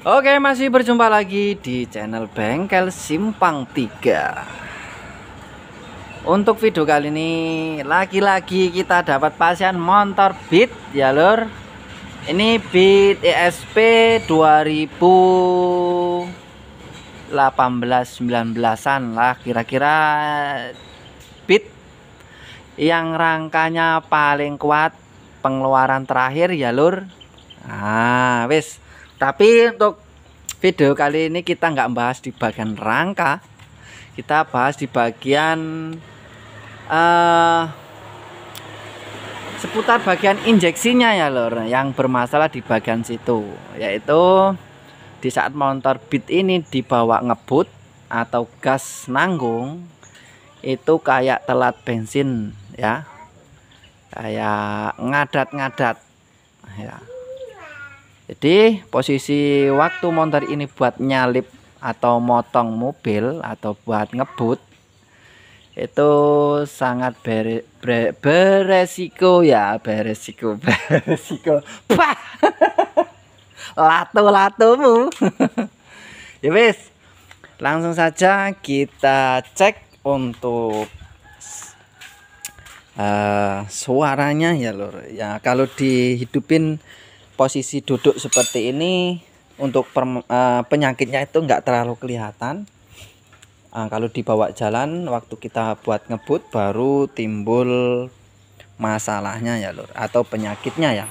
Oke, masih berjumpa lagi di channel Bengkel Simpang 3. Untuk video kali ini lagi-lagi kita dapat pasien motor Beat ya lur. Ini Beat ESP 2018-19an lah kira-kira, Beat yang rangkanya paling kuat, pengeluaran terakhir ya lur. Nah, wis. Tapi untuk video kali ini kita nggak bahas di bagian rangka, kita bahas di bagian seputar bagian injeksinya ya lor, yang bermasalah di bagian situ, yaitu di saat motor Beat ini dibawa ngebut atau gas nanggung, itu kayak telat bensin ya, kayak ngadat-ngadat ya. Jadi posisi waktu motor ini buat nyalip atau motong mobil atau buat ngebut itu sangat beresiko ya, beresiko bah latu-latumu. Ya wis, langsung saja kita cek untuk suaranya ya lur ya. Kalau dihidupin posisi duduk seperti ini, untuk penyakitnya itu enggak terlalu kelihatan. Kalau dibawa jalan waktu kita buat ngebut baru timbul masalahnya ya lur, atau penyakitnya ya.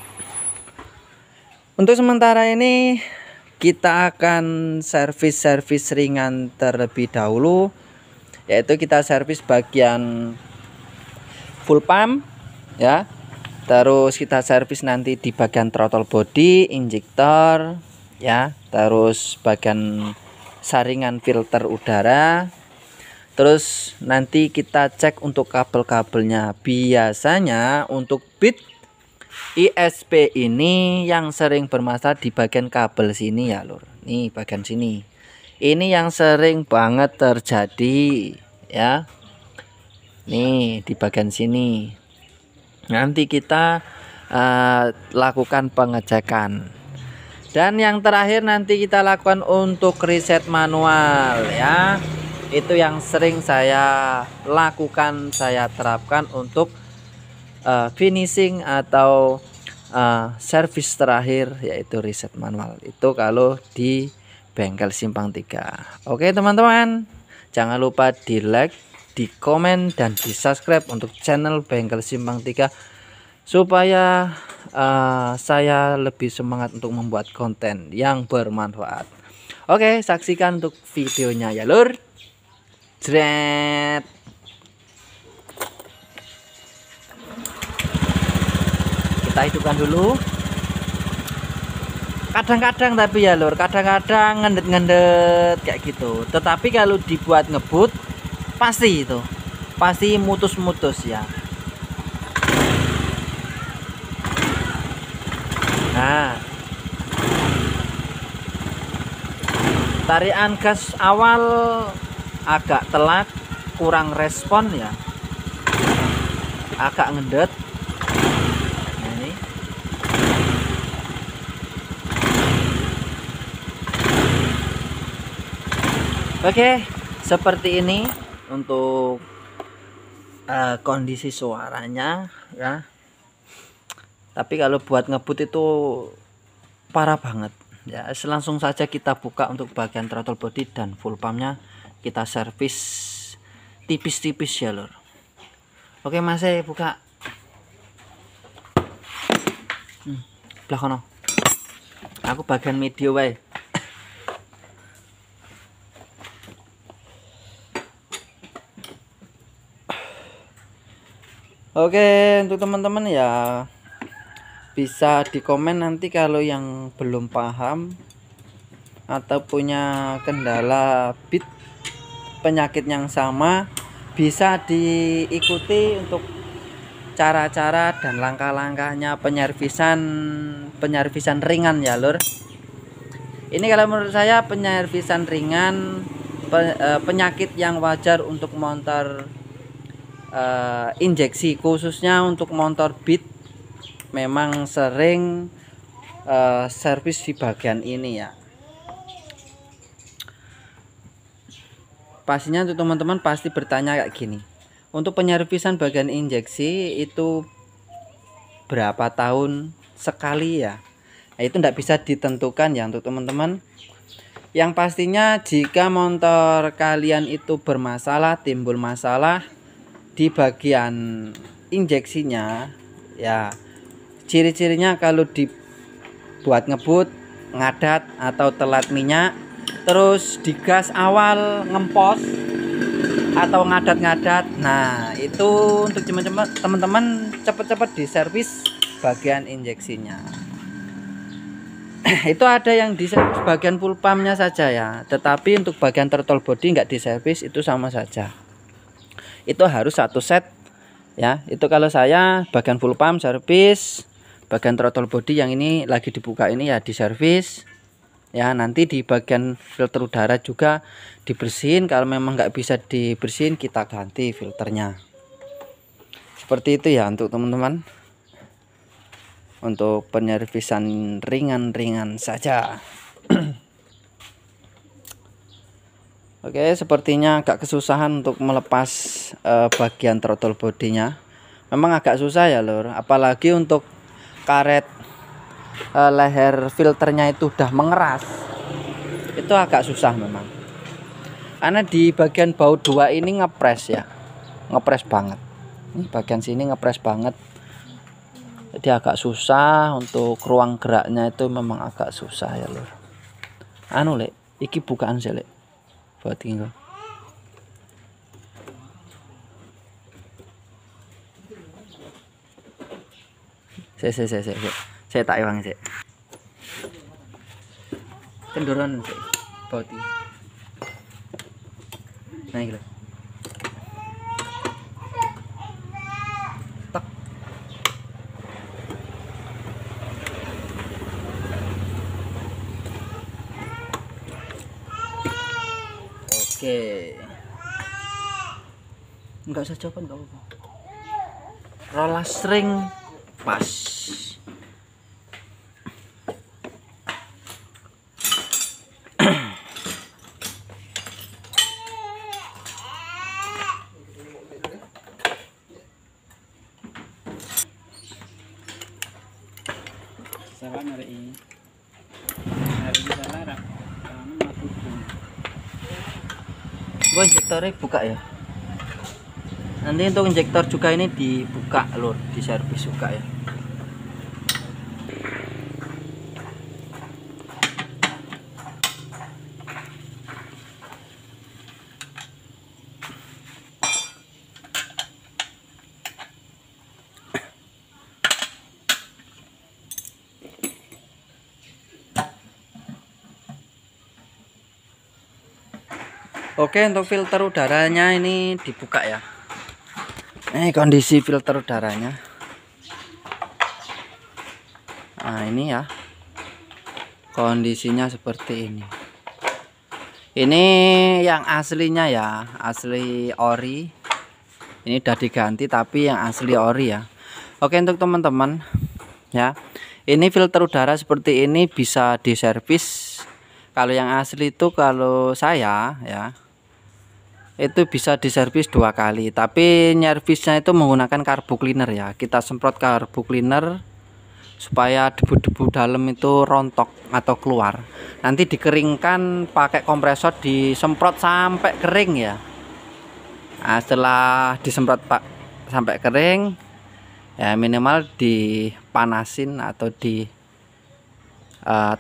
Untuk sementara ini kita akan servis ringan terlebih dahulu, yaitu kita servis bagian full pump ya. Terus kita servis nanti di bagian throttle body, injektor ya, terus bagian saringan filter udara. Terus nanti kita cek untuk kabel-kabelnya. Biasanya untuk Beat ESP ini yang sering bermasalah di bagian kabel sini ya lur. Nih bagian sini. Ini yang sering banget terjadi ya. Nih di bagian sini. Nanti kita lakukan pengecekan. Dan yang terakhir nanti kita lakukan untuk reset manual ya. Itu yang sering saya lakukan, saya terapkan untuk finishing atau servis terakhir, yaitu reset manual. Itu kalau di Bengkel Simpang 3. Oke teman-teman, jangan lupa di like, di komen, dan di subscribe untuk channel Bengkel Simpang 3 supaya saya lebih semangat untuk membuat konten yang bermanfaat. Oke, saksikan untuk videonya ya lur. Jret. Kita hidupkan dulu. Kadang-kadang tapi ya lur, kadang-kadang ngendet-ngendet kayak gitu. Tetapi kalau dibuat ngebut pasti itu, pasti mutus-mutus ya. Nah, tarikan gas awal agak telat, kurang respon ya, agak ngendet. Nah, ini oke, seperti ini untuk kondisi suaranya ya. Tapi kalau buat ngebut itu parah banget ya. Langsung saja kita buka untuk bagian throttle body dan full pumpnya, kita servis tipis-tipis ya lor. Oke mas, saya buka belakang. Aku bagian media wae. Oke, untuk teman-teman ya bisa di komen nanti kalau yang belum paham atau punya kendala Beat penyakit yang sama, bisa diikuti untuk cara-cara dan langkah-langkahnya penyervisan ringan ya lur. Ini kalau menurut saya penyervisan ringan, penyakit yang wajar untuk motor injeksi, khususnya untuk motor Beat memang sering servis di bagian ini ya. pastinya untuk teman-teman pasti bertanya kayak gini, untuk penyervisan bagian injeksi itu berapa tahun sekali ya? Nah, itu tidak bisa ditentukan ya untuk teman-teman. Yang pastinya jika motor kalian itu bermasalah, timbul masalah di bagian injeksinya ya, ciri-cirinya kalau dibuat ngebut, ngadat atau telat minyak, terus di gas awal ngempos atau ngadat-ngadat. Nah, itu untuk teman-teman cepet-cepet diservis bagian injeksinya. Itu ada yang diservis bagian full pumpnya saja ya, tetapi untuk bagian throttle body nggak diservis, itu sama saja. Itu harus satu set ya. Itu kalau saya bagian full pump servis, bagian throttle body yang ini lagi dibuka ini ya diservis ya. Nanti di bagian filter udara juga dibersihin, kalau memang nggak bisa dibersihin kita ganti filternya. Seperti itu ya untuk teman-teman, untuk penyervisan ringan-ringan saja. Oke, sepertinya agak kesusahan untuk melepas bagian throttle bodinya. Memang agak susah ya lur, apalagi untuk karet leher filternya itu udah mengeras, itu agak susah memang, karena di bagian baut 2 ini ngepres ya, ngepres banget. Ini bagian sini ngepres banget, jadi agak susah untuk ruang geraknya, itu memang agak susah ya lur. Anu lek, iki bukaan sih lek, buat tinggal. Saya tak iwang sih. Kendoran sih, baut ini. Nah ini lho. Tak. Oke. Enggak usah coba, enggak apa-apa. Rolas ring pas. Salah hari salah rak. Gua injektornya buka ya. Nanti untuk injektor juga ini dibuka lur, diservis juga ya. Oke, untuk filter udaranya ini dibuka ya. Ini kondisi filter udaranya. Nah ini ya, kondisinya seperti ini. Ini yang aslinya ya, asli ori. Ini udah diganti tapi yang asli ori ya. Oke, untuk teman-teman ya, ini filter udara seperti ini bisa diservis. Kalau yang asli itu, kalau saya ya, itu bisa diservis 2 kali, tapi nyervisnya itu menggunakan carbo cleaner ya. Kita semprot carbo cleaner supaya debu-debu dalam itu rontok atau keluar. Nanti dikeringkan pakai kompresor, disemprot sampai kering ya. Nah, setelah disemprot sampai kering ya, minimal dipanasin atau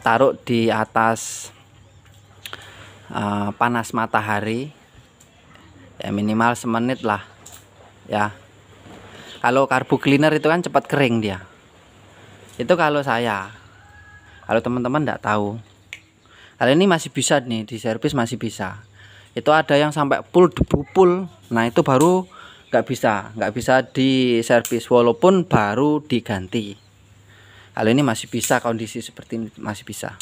taruh di atas panas matahari ya, minimal semenit lah ya. Kalau carbo cleaner itu kan cepat kering dia. Itu kalau saya. Kalau teman-teman enggak tahu, kalau ini masih bisa nih diservis, masih bisa. Itu ada yang sampai full debu full, nah itu baru nggak bisa diservis walaupun baru diganti. Kalau ini masih bisa, kondisi seperti ini masih bisa.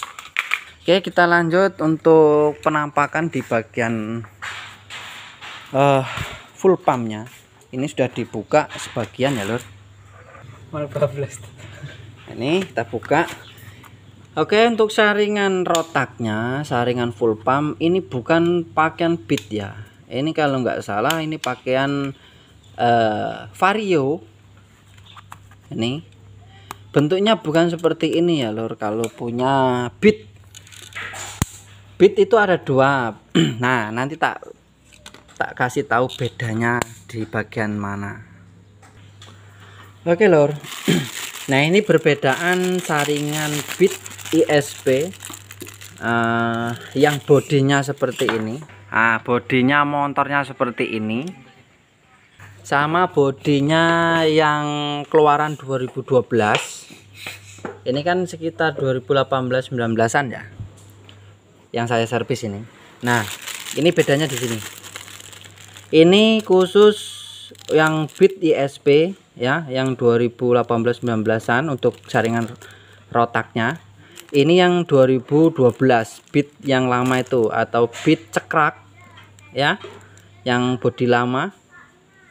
Oke, kita lanjut untuk penampakan di bagian full pumpnya. Ini sudah dibuka sebagian ya lur. Ini kita buka. Oke, untuk saringan rotaknya, saringan full pump ini bukan pakaian bead ya. Ini kalau nggak salah ini pakaian Vario. Ini bentuknya bukan seperti ini ya lor. Kalau punya Beat itu ada dua. Nah, nanti tak kasih tahu bedanya di bagian mana. Oke lor. Nah, ini perbedaan saringan Beat ISP yang bodinya seperti ini. Nah, bodinya motornya seperti ini, sama bodinya yang keluaran 2012. Ini kan sekitar 2018-19an ya yang saya servis ini. Nah, ini bedanya di sini. Ini khusus yang Beat ISP ya, yang 2018-19an untuk jaringan rotaknya. Ini yang 2012 Beat yang lama itu, atau Beat cekrak ya, yang bodi lama,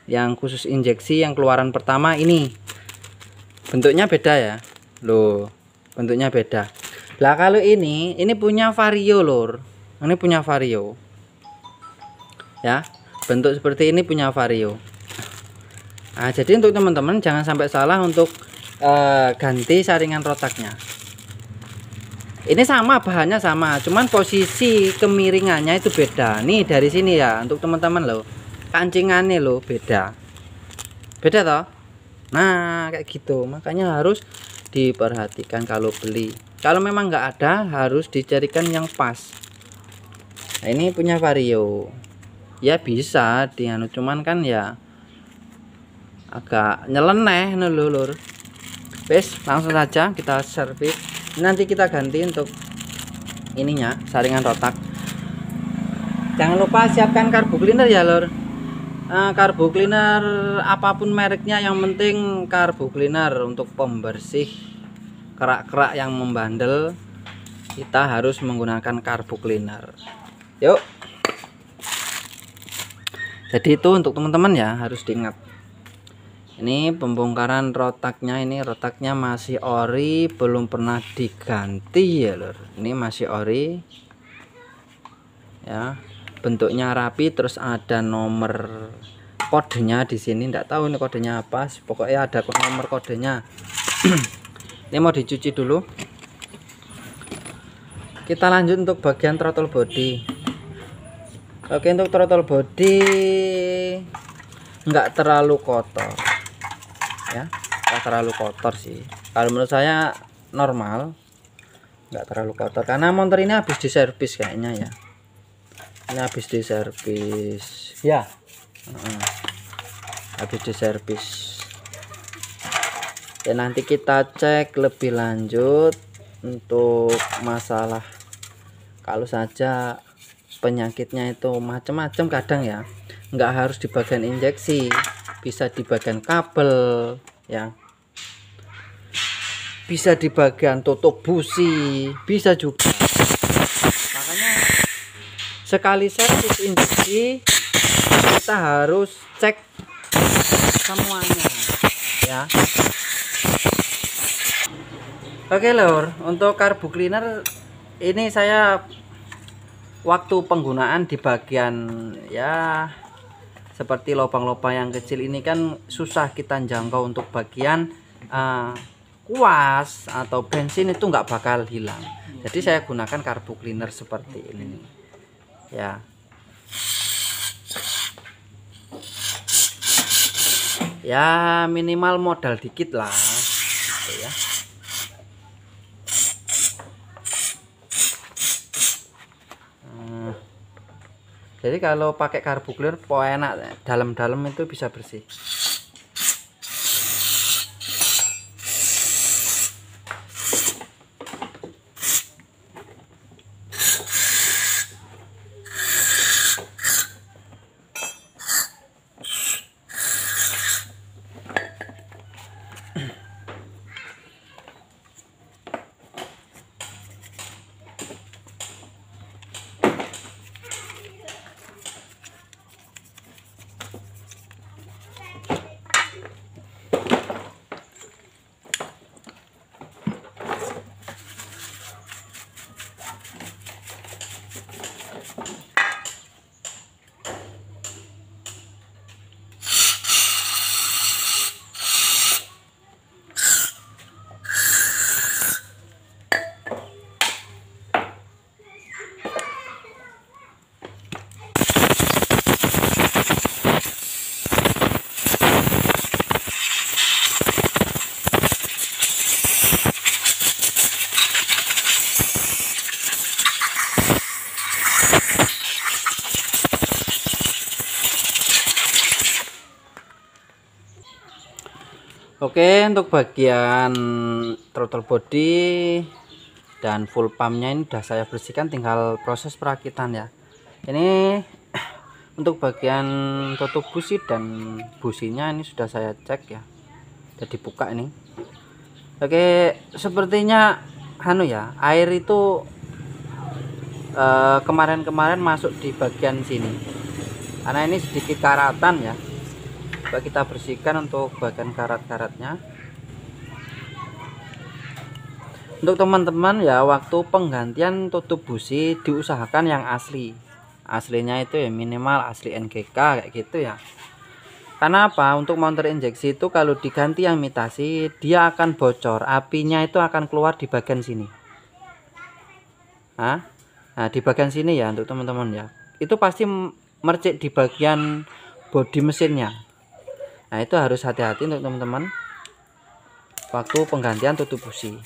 yang khusus injeksi yang keluaran pertama. Ini bentuknya beda ya loh, bentuknya beda. Lah kalau ini punya Vario lor, ini punya Vario ya, bentuk seperti ini punya Vario. Nah, jadi untuk teman-teman jangan sampai salah untuk ganti saringan rotaknya. Ini sama, bahannya sama, cuman posisi kemiringannya itu beda. Nih dari sini ya, untuk teman-teman loh, kancingannya loh beda toh. Nah kayak gitu, makanya harus diperhatikan kalau beli. Kalau memang nggak ada, harus dicarikan yang pas. Nah, ini punya Vario ya, bisa dianu, cuman kan ya agak nyeleneh lur. Wes, langsung saja kita servis. Nanti kita ganti untuk ininya, saringan rotak. Jangan lupa siapkan karbu cleaner ya lor. Karbu cleaner apapun mereknya, yang penting karbu cleaner untuk pembersih kerak-kerak yang membandel. Kita harus menggunakan karbu cleaner. Yuk. Jadi itu untuk teman-teman ya, harus diingat. Ini pembongkaran rotaknya, ini rotaknya masih ori, belum pernah diganti ya lor. Ini masih ori ya, bentuknya rapi, terus ada nomor kodenya di sini. Enggak tahu ini kodenya apa, pokoknya ada nomor kodenya. Ini mau dicuci dulu. Kita lanjut untuk bagian throttle body. Oke, untuk throttle body enggak terlalu kotor ya, nggak terlalu kotor sih. Kalau menurut saya normal, nggak terlalu kotor, karena motor ini habis diservis kayaknya ya. Ini habis diservis ya, habis diservis. Ya, nanti kita cek lebih lanjut untuk masalah, kalau saja penyakitnya itu macam-macam kadang ya, nggak harus di bagian injeksi, bisa di bagian kabel ya, bisa di bagian tutup busi, bisa juga. Makanya sekali servis injeksi kita harus cek semuanya ya. Oke lor, untuk karbu cleaner ini saya waktu penggunaan di bagian ya seperti lubang-lubang yang kecil ini kan susah kita jangkau. Untuk bagian kuas atau bensin itu nggak bakal hilang, jadi saya gunakan karbu cleaner seperti ini ya. Ya minimal modal dikit lah gitu ya. Jadi kalau pakai karbu cleaner enak, dalam-dalam itu bisa bersih. Oke, untuk bagian throttle body dan full pumpnya ini sudah saya bersihkan, tinggal proses perakitan ya. Ini untuk bagian tutup busi dan businya ini sudah saya cek ya, sudah dibuka ini. Oke, sepertinya ya, air itu kemarin-kemarin masuk di bagian sini karena ini sedikit karatan ya. Coba kita bersihkan untuk bagian karat-karatnya. Untuk teman-teman ya, waktu penggantian tutup busi diusahakan yang aslinya itu ya, minimal asli NGK kayak gitu ya. Karena apa? Untuk motor injeksi itu kalau diganti yang imitasi, dia akan bocor, apinya itu akan keluar di bagian sini. Nah, di bagian sini ya untuk teman-teman ya, itu pasti mercik di bagian bodi mesinnya. Nah, itu harus hati-hati untuk teman-teman waktu penggantian tutup busi.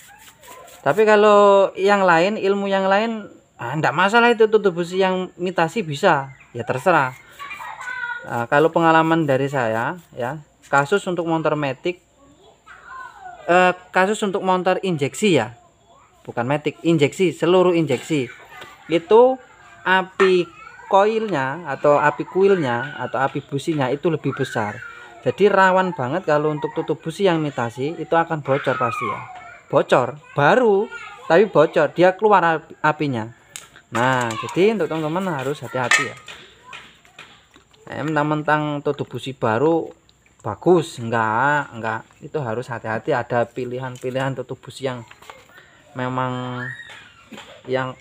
Tapi kalau yang lain, ilmu yang lain, enggak masalah itu, tutup busi yang imitasi bisa, ya terserah. Kalau pengalaman dari saya ya, kasus untuk motor matic, kasus untuk motor injeksi ya, bukan matic, injeksi, seluruh injeksi itu api koilnya atau api kuilnya atau api businya itu lebih besar. Jadi rawan banget kalau untuk tutup busi yang imitasi itu akan bocor pasti ya. Bocor baru tapi bocor, dia keluar apinya. Nah, jadi untuk teman-teman harus hati-hati ya. Mentang-mentang tutup busi baru bagus, enggak, itu harus hati-hati. Ada pilihan-pilihan tutup busi yang memang yang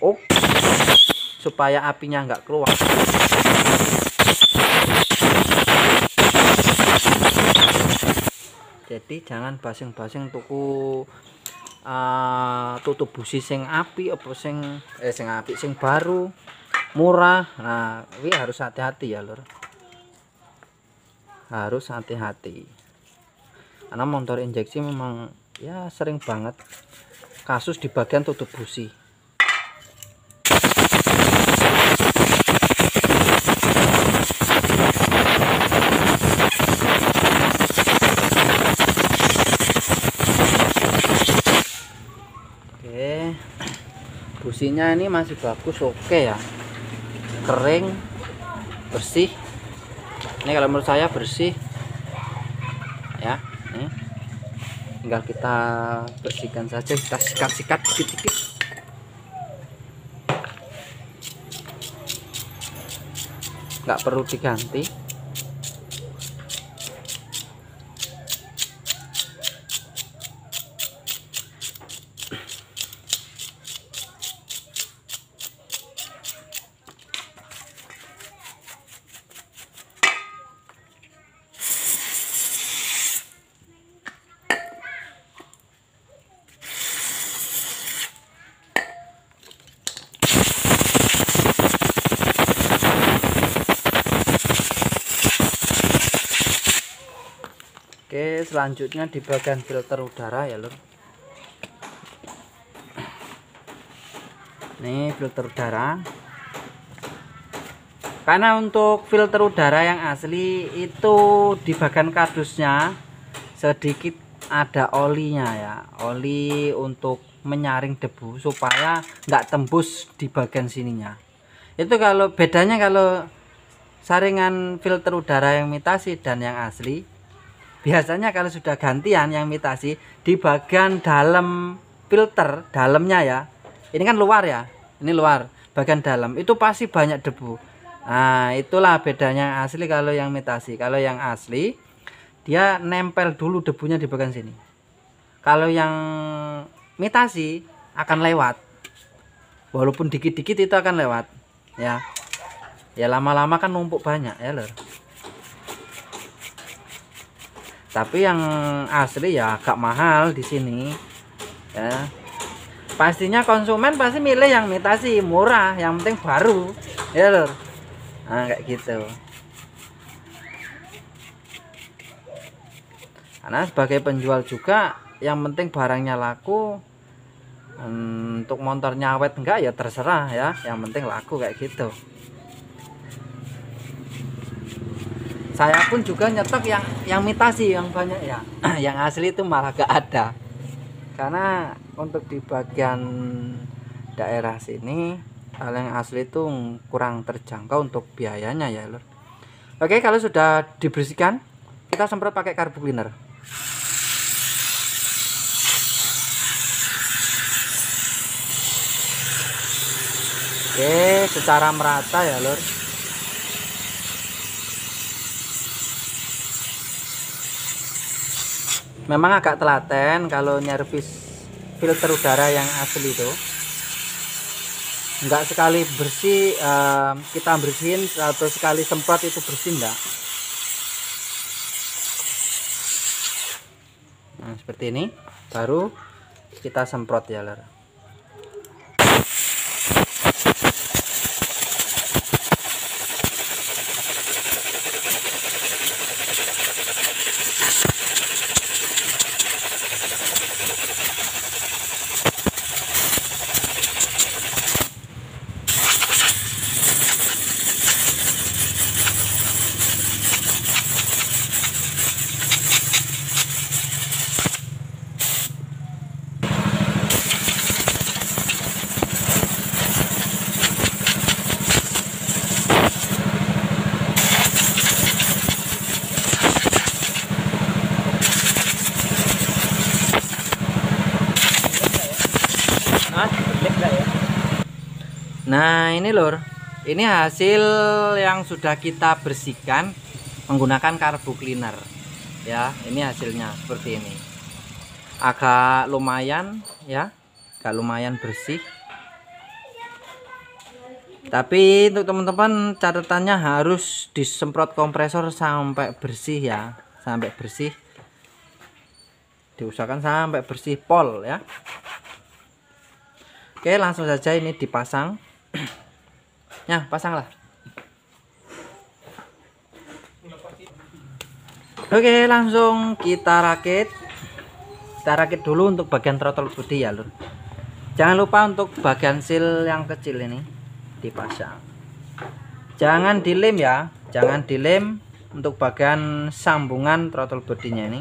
supaya apinya enggak keluar. Jadi jangan basing-basing tuku tutup busi sing api apa sing baru murah. Nah, ini harus hati-hati ya lur, harus hati-hati karena motor injeksi memang ya sering banget kasus di bagian tutup busi. Businya ini masih bagus, oke ya, kering, bersih. Ini kalau menurut saya bersih ya. Nih, tinggal kita bersihkan saja, kita sikat-sikat dikit-dikit. Nggak perlu diganti. Oke, selanjutnya di bagian filter udara ya lur. Nih filter udara. Karena untuk filter udara yang asli itu di bagian kardusnya sedikit ada olinya ya, oli untuk menyaring debu supaya nggak tembus di bagian sininya. Itu kalau bedanya kalau saringan filter udara yang imitasi dan yang asli. Biasanya kalau sudah gantian yang imitasi di bagian dalam filter, dalamnya ya. Ini kan luar ya. Ini luar, bagian dalam itu pasti banyak debu. Nah, itulah bedanya asli kalau yang imitasi. Kalau yang asli dia nempel dulu debunya di bagian sini. Kalau yang imitasi akan lewat. Walaupun dikit-dikit itu akan lewat ya. Ya lama-lama kan numpuk banyak ya, lur. Tapi yang asli ya agak mahal di sini ya. Pastinya konsumen pasti milih yang imitasi, murah, yang penting baru ya lur. Nah kayak gitu. Karena sebagai penjual juga yang penting barangnya laku. Untuk motornya awet enggak ya terserah ya, yang penting laku kayak gitu. Saya pun juga nyetok yang imitasi yang banyak ya. Yang asli itu malah gak ada. Karena untuk di bagian daerah sini hal yang asli itu kurang terjangkau untuk biayanya ya lur. Oke, kalau sudah dibersihkan kita semprot pakai carbo cleaner. Oke, secara merata ya lur. Memang agak telaten kalau nyervis filter udara yang asli itu. Enggak sekali bersih kita bersihin atau sekali semprot itu bersih enggak. Nah, seperti ini baru kita semprot ya lur. Nah ini lur, ini hasil yang sudah kita bersihkan menggunakan carbo cleaner ya. Ini hasilnya seperti ini, agak lumayan ya, agak lumayan bersih. Tapi untuk teman-teman catatannya harus disemprot kompresor sampai bersih ya, sampai bersih, diusahakan sampai bersih pol ya. Oke, langsung saja ini dipasang. Ya, pasanglah. Oke, langsung kita rakit. Kita rakit dulu untuk bagian throttle body ya lur. Jangan lupa untuk bagian seal yang kecil ini dipasang. Jangan dilem ya, jangan dilem untuk bagian sambungan throttle bodinya ini.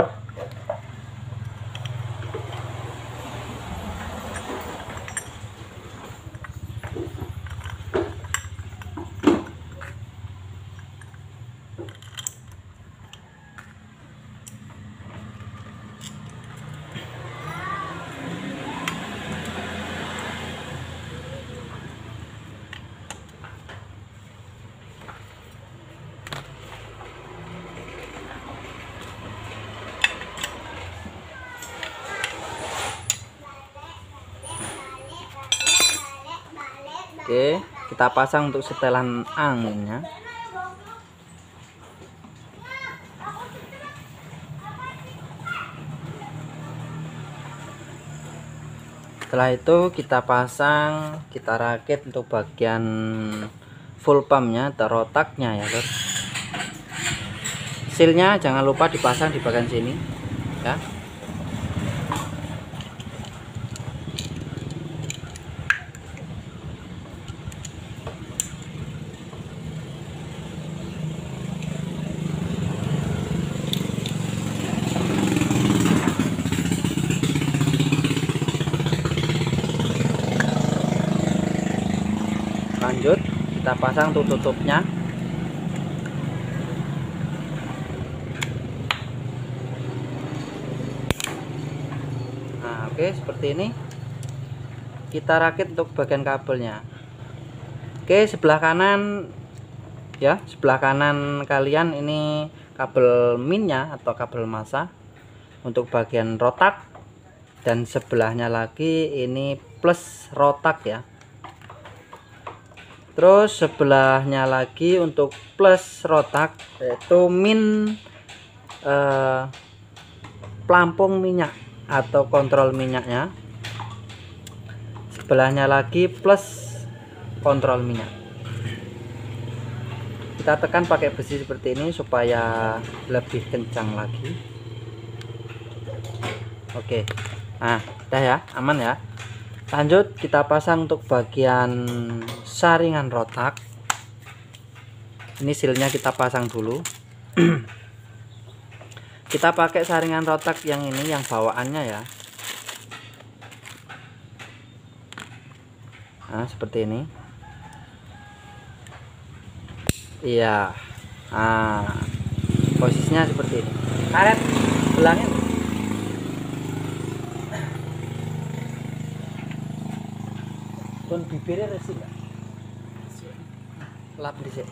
Oke, kita pasang untuk setelan anginnya. Setelah itu kita pasang, kita rakit untuk bagian full pumpnya atau rotaknya ya lur. Sealnya jangan lupa dipasang di bagian sini ya. Lanjut kita pasang untuk tutupnya. Nah oke, seperti ini kita rakit untuk bagian kabelnya. Oke, sebelah kanan ya, sebelah kanan kalian ini kabel minnya atau kabel massa untuk bagian rotak, dan sebelahnya lagi ini plus rotak ya. Terus sebelahnya lagi untuk plus rotak yaitu min pelampung minyak atau kontrol minyaknya. Sebelahnya lagi plus kontrol minyak. Kita tekan pakai besi seperti ini supaya lebih kencang lagi. Oke, nah udah ya, aman ya. Lanjut kita pasang untuk bagian saringan rotak. Ini sealnya kita pasang dulu. Kita pakai saringan rotak yang ini, yang bawaannya ya. Nah, seperti ini. Iya. Nah, posisinya seperti ini. Karet belangin. Pun bibirnya resik enggak? Lap dhisik.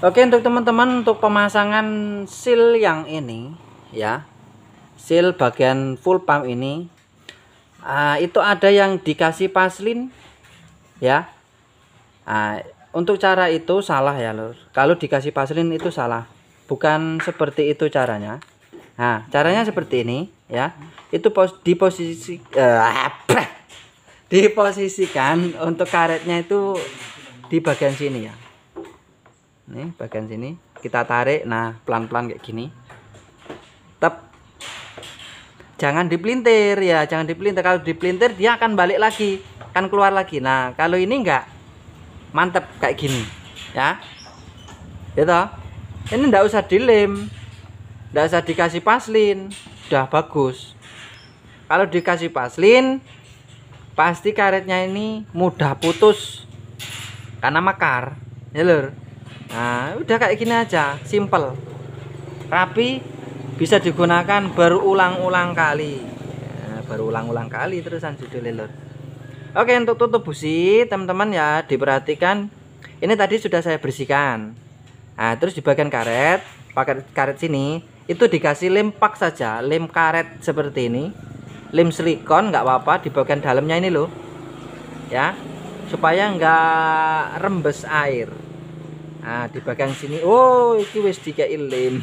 Oke, untuk teman-teman, untuk pemasangan seal yang ini ya, seal bagian full pump ini, itu ada yang dikasih paslin ya. Untuk cara itu salah ya lur. Kalau dikasih paslin itu salah, bukan seperti itu caranya. Nah, caranya seperti ini ya. Itu diposisikan untuk karetnya itu di bagian sini ya. Nih bagian sini kita tarik, nah pelan-pelan kayak gini. Tep, jangan dipelintir ya, jangan dipelintir. Kalau dipelintir dia akan balik lagi, akan keluar lagi. Nah kalau ini enggak, mantep kayak gini ya, gitu. Ini enggak usah dilem, enggak usah dikasih paslin, udah bagus. Kalau dikasih paslin pasti karetnya ini mudah putus karena makar ya lur. Nah udah kayak gini aja, simple, rapi, bisa digunakan berulang-ulang kali ya, berulang-ulang kali terusan judulnya lur. Oke, untuk tutup busi teman-teman ya, diperhatikan ini tadi sudah saya bersihkan. Nah terus di bagian karet, pakai karet sini itu dikasih lem pak saja, lem karet seperti ini, lem silikon nggak apa-apa di bagian dalamnya ini loh ya, supaya nggak rembes air. Nah di bagian sini, oh iki wis dikei lem.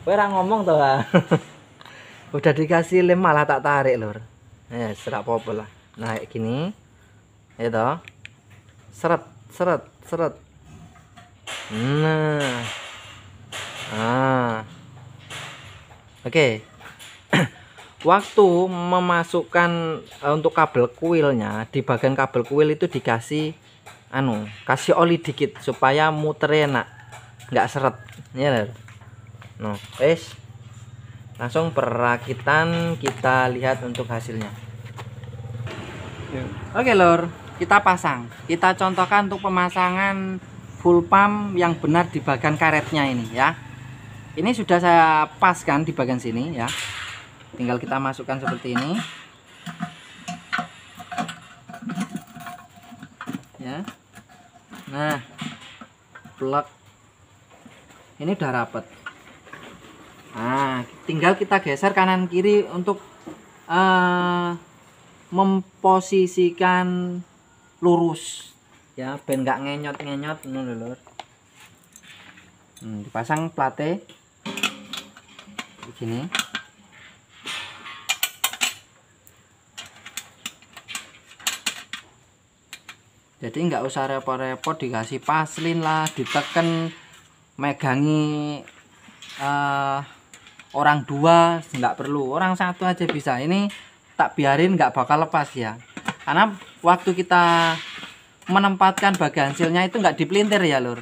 Kowe ora ngomong toh. Udah dikasih lem malah tak tarik lur. Ya serak apa-apa lah. Nah kayak gini ya toh, seret seret seret. Oke. Waktu memasukkan untuk kabel kuilnya, di bagian kabel kuil itu dikasih kasih oli dikit supaya muter enak, nggak seret ya. Nah wes, langsung perakitan kita lihat untuk hasilnya. Oke lor, kita pasang, kita contohkan untuk pemasangan full pump yang benar di bagian karetnya ini ya. Ini sudah saya paskan di bagian sini ya, tinggal kita masukkan seperti ini ya. Nah plug ini udah rapet. Nah tinggal kita geser kanan kiri untuk memposisikan lurus ya, ben nggak ngenyot-ngenyot lur. Dipasang plate begini. Jadi nggak usah repot-repot dikasih paslin lah, diteken, megangi orang dua, nggak perlu, orang satu aja bisa. Ini tak biarin nggak bakal lepas ya, karena waktu kita menempatkan bagian silnya itu nggak dipelintir ya lur,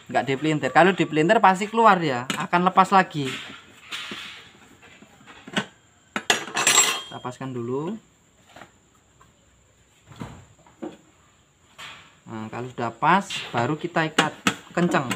nggak dipelintir. Kalau dipelintir pasti keluar ya, akan lepas lagi. Kita paskan dulu. Nah kalau sudah pas baru kita ikat kencang.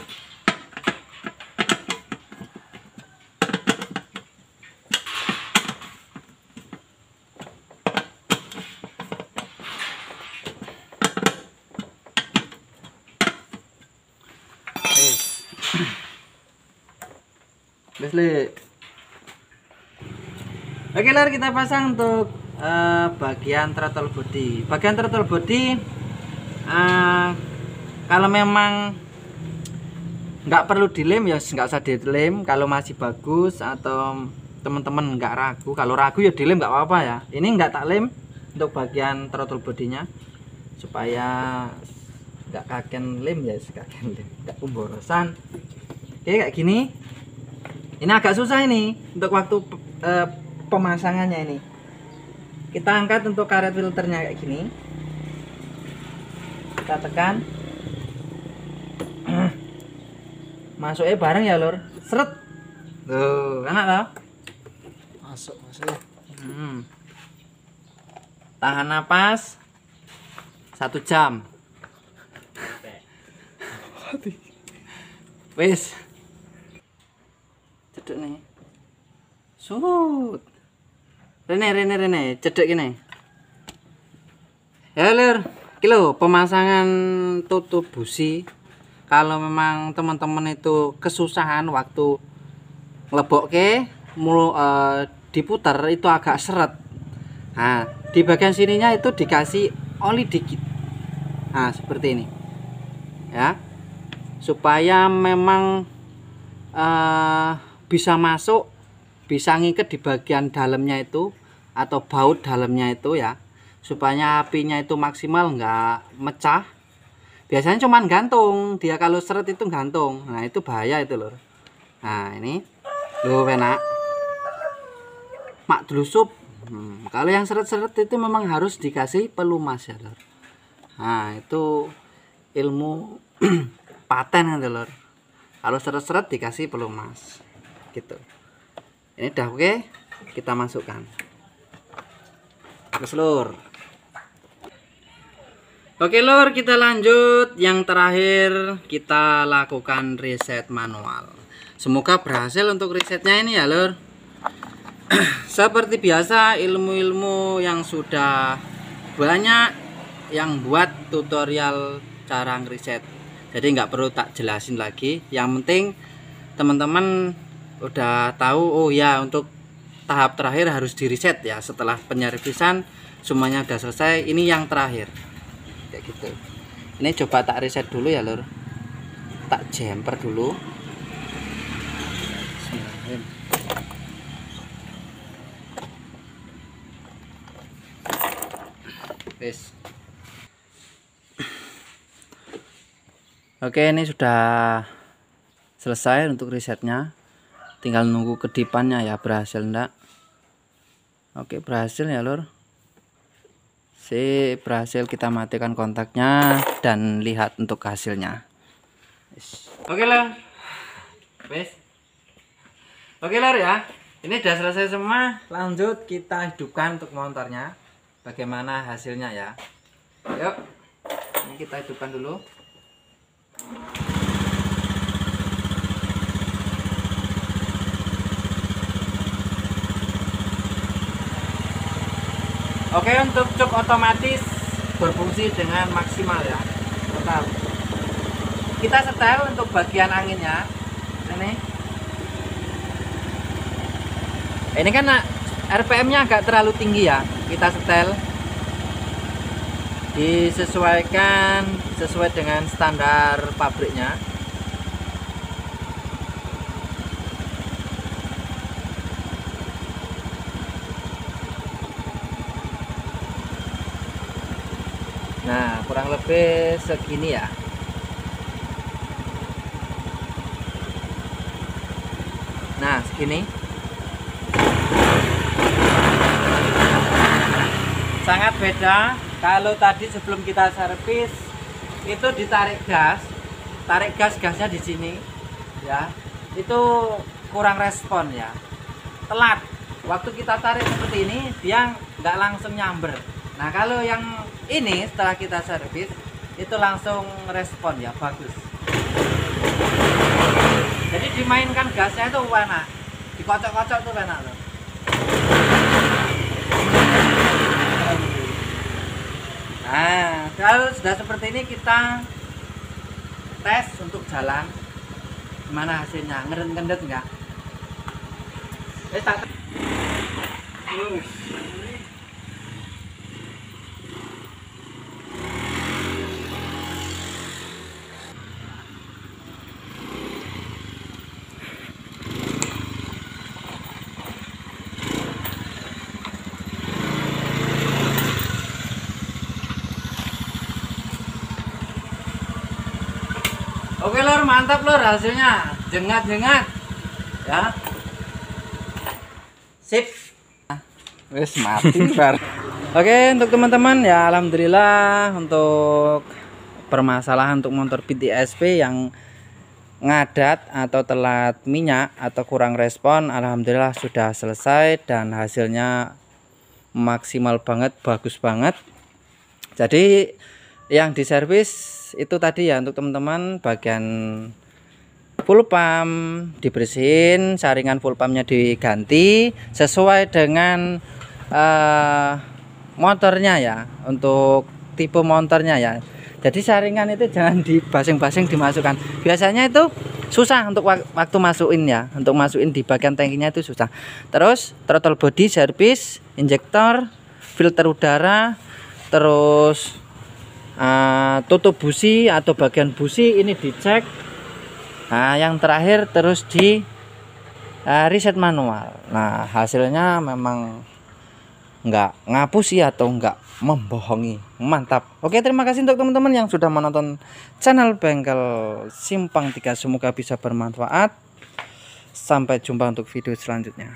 Oke lor, kita pasang untuk bagian throttle body. Bagian throttle body kalau memang nggak perlu dilem ya nggak usah dilem. Kalau masih bagus atau teman-teman nggak ragu, kalau ragu ya dilem nggak apa-apa ya. Ini nggak tak lem untuk bagian throttle bodinya supaya nggak kaken lem ya, kaken lem nggak pemborosan. Oke kayak gini. Ini agak susah ini untuk waktu pemasangannya ini. Kita angkat untuk karet filternya kayak gini. Kita tekan. Masuknya bareng ya lur. Seret. Tuh, enak tau? Masuk ya. Tahan napas 1 jam. Wis. Cedek nih. Sut. Rene, cedek gini. Ya lur, kilo pemasangan tutup busi. Kalau memang teman-teman itu kesusahan waktu ngelebokke diputar itu agak seret. Nah, di bagian sininya itu dikasih oli dikit. Nah, seperti ini. Ya. Supaya memang bisa masuk, bisa ngiket di bagian dalamnya itu atau baut dalamnya itu ya. Supaya apinya itu maksimal, nggak mecah. Biasanya cuman gantung, dia kalau seret itu gantung. Nah, itu bahaya itu lur. Nah, ini loh enak. Mak delusup. Kalau yang seret-seret itu memang harus dikasih pelumas ya lur. Nah, itu ilmu paten ya lur. Kalau seret-seret dikasih pelumas. Gitu. Ini udah oke, kita masukkan. Terus lur. Oke lur, kita lanjut. Yang terakhir kita lakukan reset manual. Semoga berhasil untuk resetnya ini ya lur. Seperti biasa, ilmu-ilmu yang sudah banyak yang buat tutorial cara ngereset. Jadi nggak perlu tak jelasin lagi. Yang penting teman-teman udah tahu, oh ya untuk tahap terakhir harus di reset ya. Setelah penyervisan semuanya udah selesai, ini yang terakhir. Kayak gitu. Ini coba tak reset dulu ya lur. Tak jumper dulu. Wis. Oke, ini sudah selesai untuk resetnya. Tinggal nunggu kedipannya ya, berhasil enggak. Oke, berhasil ya lur. Berhasil, kita matikan kontaknya dan lihat untuk hasilnya. Oke lur. Wis. Oke lur ya. Ini udah selesai semua. Lanjut kita hidupkan untuk motornya. Bagaimana hasilnya ya. Yuk. Ini kita hidupkan dulu. Oke, untuk jok otomatis berfungsi dengan maksimal ya. Total. Kita setel untuk bagian anginnya. Ini kan RPM-nya agak terlalu tinggi ya. Kita setel. Disesuaikan sesuai dengan standar pabriknya. Nah, kurang lebih segini ya. Nah, segini. Sangat beda. Kalau tadi sebelum kita servis itu ditarik gas, gasnya di sini, ya, itu kurang respon ya, telat. Waktu kita tarik seperti ini, dia nggak langsung nyamber. Nah, kalau yang ini setelah kita servis itu langsung respon ya, bagus. Jadi dimainkan gasnya itu enak, dikocok-kocok tuh enak loh. Nah, kalau sudah seperti ini kita tes untuk jalan gimana hasilnya, ngedet-ngedet enggak. Oke lor, mantap lor hasilnya, jengat-jengat ya. Sip. Wes mati bar. Oke, untuk teman-teman ya, alhamdulillah untuk permasalahan untuk motor PTSP yang ngadat atau telat minyak atau kurang respon, alhamdulillah sudah selesai dan hasilnya maksimal banget, bagus banget. Jadi yang diservis itu tadi ya untuk teman-teman, bagian full pump dibersihin, saringan full pumpnya diganti sesuai dengan motornya ya, untuk tipe motornya ya. Jadi saringan itu jangan dibasing-basing dimasukkan, biasanya itu susah untuk waktu masukin ya, untuk masukin di bagian tangkinya itu susah. Terus throttle body servis, injektor, filter udara, terus tutup busi atau bagian busi ini dicek. Nah yang terakhir terus di reset manual. Nah hasilnya memang nggak ngapus ya, atau nggak membohongi, mantap. Oke, terima kasih untuk teman-teman yang sudah menonton channel Bengkel Simpang 3, semoga bisa bermanfaat. Sampai jumpa untuk video selanjutnya.